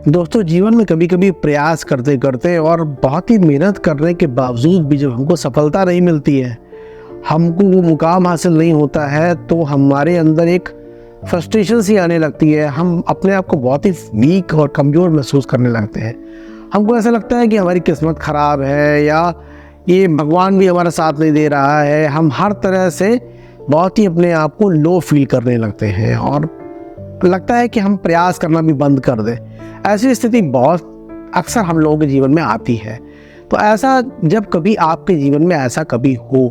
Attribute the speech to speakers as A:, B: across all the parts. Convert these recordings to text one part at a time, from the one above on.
A: दोस्तों, जीवन में कभी कभी प्रयास करते करते और बहुत ही मेहनत करने के बावजूद भी जब हमको सफलता नहीं मिलती है, हमको वो मुकाम हासिल नहीं होता है, तो हमारे अंदर एक फ्रस्ट्रेशन सी आने लगती है। हम अपने आप को बहुत ही वीक और कमज़ोर महसूस करने लगते हैं। हमको ऐसा लगता है कि हमारी किस्मत ख़राब है या ये भगवान भी हमारा साथ नहीं दे रहा है। हम हर तरह से बहुत ही अपने आप को लो फील करने लगते हैं और लगता है कि हम प्रयास करना भी बंद कर दें। ऐसी स्थिति बहुत अक्सर हम लोगों के जीवन में आती है। तो ऐसा जब कभी आपके जीवन में ऐसा कभी हो,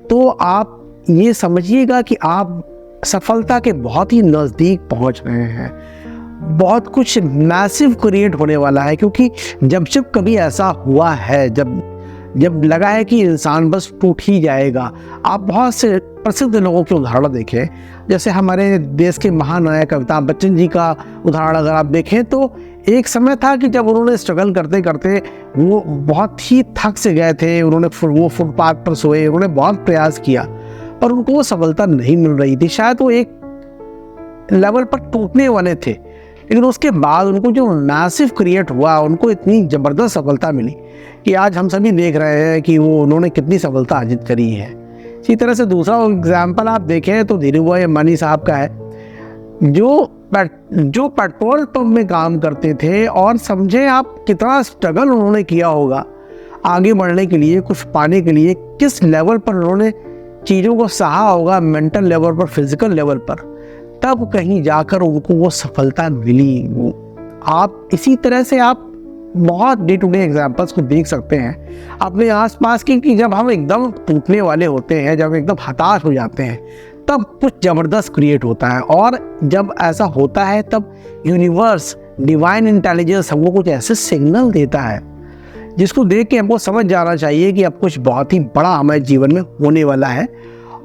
A: तो आप ये समझिएगा कि आप सफलता के बहुत ही नज़दीक पहुंच रहे हैं। बहुत कुछ मैसिव क्रिएट होने वाला है, क्योंकि जब जब कभी ऐसा हुआ है, जब लगा है कि इंसान बस टूट ही जाएगा। आप बहुत से प्रसिद्ध लोगों के उदाहरण देखें, जैसे हमारे देश के महानायक अमिताभ बच्चन जी का उदाहरण अगर आप देखें, तो एक समय था कि जब उन्होंने स्ट्रगल करते करते वो बहुत ही थक से गए थे। उन्होंने वो फुटपाथ पर सोए, उन्होंने बहुत प्रयास किया, पर उनको वो सफलता नहीं मिल रही थी। शायद वो एक लेवल पर टूटने वाले थे, लेकिन उसके बाद उनको जो मैसिव क्रिएट हुआ, उनको इतनी ज़बरदस्त सफलता मिली कि आज हम सभी देख रहे हैं कि उन्होंने कितनी सफलता अर्जित करी है। इसी तरह से दूसरा एग्जाम्पल आप देखें तो धीरूभाई अंबानी साहब का है, जो पेट्रोल पंप में काम करते थे, और समझे आप कितना स्ट्रगल उन्होंने किया होगा आगे बढ़ने के लिए, कुछ पाने के लिए। किस लेवल पर उन्होंने चीज़ों को सहा होगा, मेंटल लेवल पर, फिजिकल लेवल पर, तब कहीं जाकर उनको वो सफलता मिली। आप इसी तरह से आप बहुत डे टू डे एग्जाम्पल्स को देख सकते हैं अपने आसपास की, कि जब हम एकदम टूटने वाले होते हैं, जब एकदम हताश हो जाते हैं, तब कुछ ज़बरदस्त क्रिएट होता है। और जब ऐसा होता है तब यूनिवर्स, डिवाइन इंटेलिजेंस हमको कुछ ऐसे सिग्नल देता है जिसको देख के हमको समझ जाना चाहिए कि अब कुछ बहुत ही बड़ा हमारे जीवन में होने वाला है,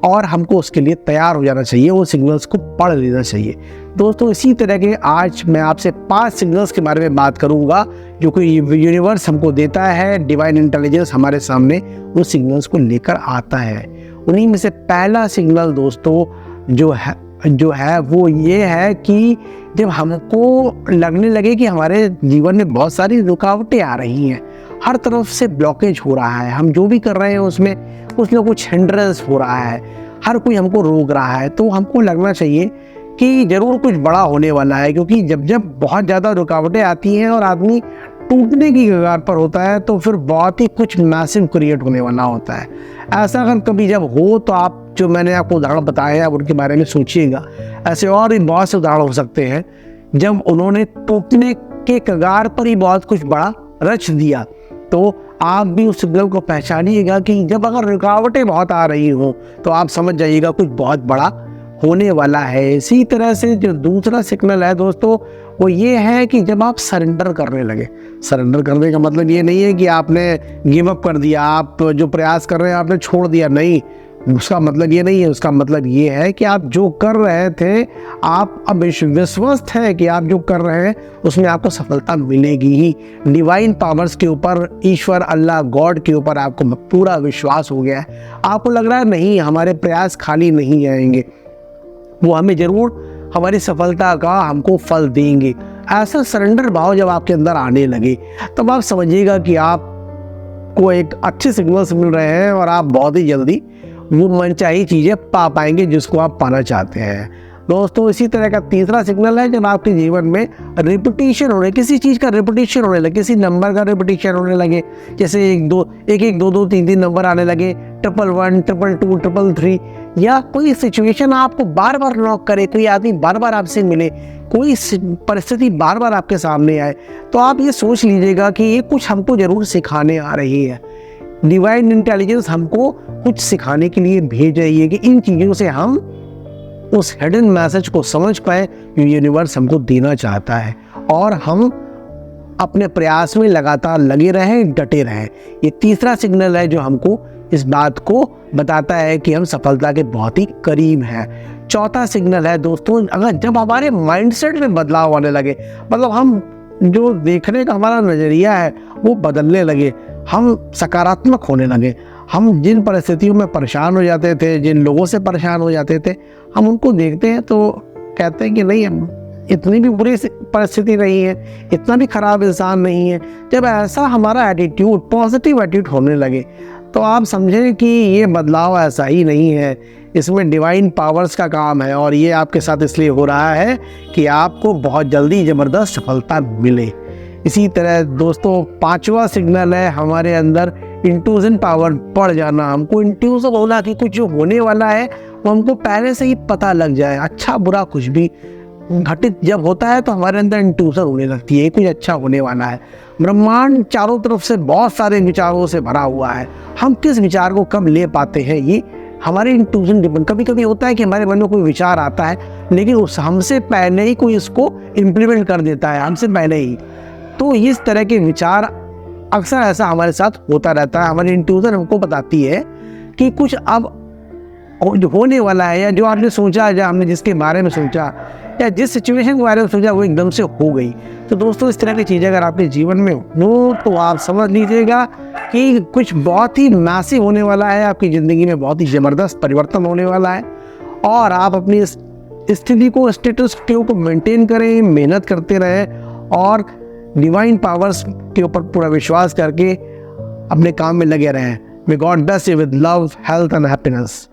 A: और हमको उसके लिए तैयार हो जाना चाहिए, वो सिग्नल्स को पढ़ लेना चाहिए। दोस्तों, इसी तरह के आज मैं आपसे 5 सिग्नल्स के बारे में बात करूंगा जो कि यूनिवर्स हमको देता है, डिवाइन इंटेलिजेंस हमारे सामने उन सिग्नल्स को लेकर आता है। उन्हीं में से पहला सिग्नल दोस्तों जो है वो ये है कि जब हमको लगने लगे कि हमारे जीवन में बहुत सारी रुकावटें आ रही हैं, हर तरफ से ब्लॉकेज हो रहा है, हम जो भी कर रहे हैं उसमें कुछ ना कुछ हिंड्रेंस हो रहा है, हर कोई हमको रोक रहा है, तो हमको लगना चाहिए कि ज़रूर कुछ बड़ा होने वाला है। क्योंकि जब जब बहुत ज़्यादा रुकावटें आती हैं और आदमी टूटने की कगार पर होता है, तो फिर बहुत ही कुछ मैसिव क्रिएट होने वाला होता है। ऐसा अगर कभी जब हो, तो आप जो मैंने आपको उदाहरण बताए हैं, आप उनके बारे में सोचिएगा। ऐसे और भी बहुत से उदाहरण हो सकते हैं जब उन्होंने टूटने के कगार पर ही बहुत कुछ बड़ा रच दिया। तो आप भी उस सिग्नल को पहचानिएगा कि जब अगर रुकावटें बहुत आ रही हो, तो आप समझ जाइएगा कुछ बहुत बड़ा होने वाला है। इसी तरह से जो दूसरा सिग्नल है दोस्तों, वो ये है कि जब आप सरेंडर करने लगे। सरेंडर करने का मतलब ये नहीं है कि आपने गिव अप कर दिया, आप जो प्रयास कर रहे हैं आपने छोड़ दिया, नहीं, उसका मतलब ये नहीं है। उसका मतलब ये है कि आप जो कर रहे थे, आप अब विश्वस्त हैं कि आप जो कर रहे हैं उसमें आपको सफलता मिलेगी ही। डिवाइन पावर्स के ऊपर, ईश्वर, अल्लाह, गॉड के ऊपर आपको पूरा विश्वास हो गया है। आपको लग रहा है नहीं, हमारे प्रयास खाली नहीं जाएंगे, वो हमें ज़रूर हमारी सफलता का हमको फल देंगे। ऐसा सरेंडर भाव जब आपके अंदर आने लगे, तब आप समझिएगा कि आपको एक अच्छे सिग्नल्स मिल रहे हैं और आप बहुत ही जल्दी वो मनचाही चीज़ें पा पाएंगे जिसको आप पाना चाहते हैं। दोस्तों, इसी तरह का तीसरा सिग्नल है जब आपके जीवन में रिपीटिशन होने, किसी चीज़ का रिपीटिशन होने लगे, किसी नंबर का रिपीटिशन होने लगे, जैसे 1 2 3 नंबर आने लगे, 1 1 2 2 3, या कोई सिचुएशन आपको बार बार नॉक करे, कोई आदमी बार बार आपसे मिले, कोई परिस्थिति बार बार आपके सामने आए, तो आप ये सोच लीजिएगा कि ये कुछ हमको ज़रूर सिखाने आ रही है। डिवाइन इंटेलिजेंस हमको कुछ सिखाने के लिए भेज रही है कि इन चीज़ों से हम उस हिडन मैसेज को समझ पाए जो यूनिवर्स हमको देना चाहता है, और हम अपने प्रयास में लगातार लगे रहें, डटे रहें। ये तीसरा सिग्नल है जो हमको इस बात को बताता है कि हम सफलता के बहुत ही करीब हैं। चौथा सिग्नल है दोस्तों, अगर जब हमारे माइंडसेट में बदलाव आने लगे, मतलब हम जो देखने का हमारा नज़रिया है वो बदलने लगे, हम सकारात्मक होने लगे। हम जिन परिस्थितियों में परेशान हो जाते थे, जिन लोगों से परेशान हो जाते थे, हम उनको देखते हैं तो कहते हैं कि नहीं, इतनी भी बुरी परिस्थिति नहीं है, इतना भी खराब इंसान नहीं है। जब ऐसा हमारा एटीट्यूड, पॉजिटिव एटीट्यूड होने लगे, तो आप समझें कि ये बदलाव ऐसा ही नहीं है, इसमें डिवाइन पावर्स का काम है। और ये आपके साथ इसलिए हो रहा है कि आपको बहुत जल्दी ज़बरदस्त सफलता मिले। इसी तरह दोस्तों, 5वां सिग्नल है हमारे अंदर इंट्यूजन पावर बढ़ जाना। हमको इंट्यूजन होना कि कुछ जो होने वाला है वो हमको पहले से ही पता लग जाए। अच्छा बुरा कुछ भी घटित जब होता है तो हमारे अंदर इंट्यूजन होने लगती है, कुछ अच्छा होने वाला है। ब्रह्मांड चारों तरफ से बहुत सारे विचारों से भरा हुआ है। हम किस विचार को कब ले पाते हैं, ये हमारे इंट्यूजन डिपेंड। कभी कभी होता है कि हमारे मन में कोई विचार आता है, लेकिन उस हमसे पहले ही कोई इसको इम्प्लीमेंट कर देता है, हमसे पहले ही। तो इस तरह के विचार अक्सर ऐसा हमारे साथ होता रहता है। हमारी इंट्यूजन हमको बताती है कि कुछ अब होने वाला है, या जो आपने सोचा, या हमने जिसके बारे में सोचा, या जिस सिचुएशन के बारे में सोचा वो एकदम से हो गई। तो दोस्तों, इस तरह की चीज़ें अगर आपके जीवन में हो तो आप समझ लीजिएगा कि कुछ बहुत ही मैसिव होने वाला है आपकी ज़िंदगी में, बहुत ही ज़बरदस्त परिवर्तन होने वाला है। और आप अपनी स्थिति को, स्टेटस को मेंटेन करें, मेहनत करते रहें और डिवाइन पावर्स के ऊपर पूरा विश्वास करके अपने काम में लगे रहें। May God bless you with love, health and happiness.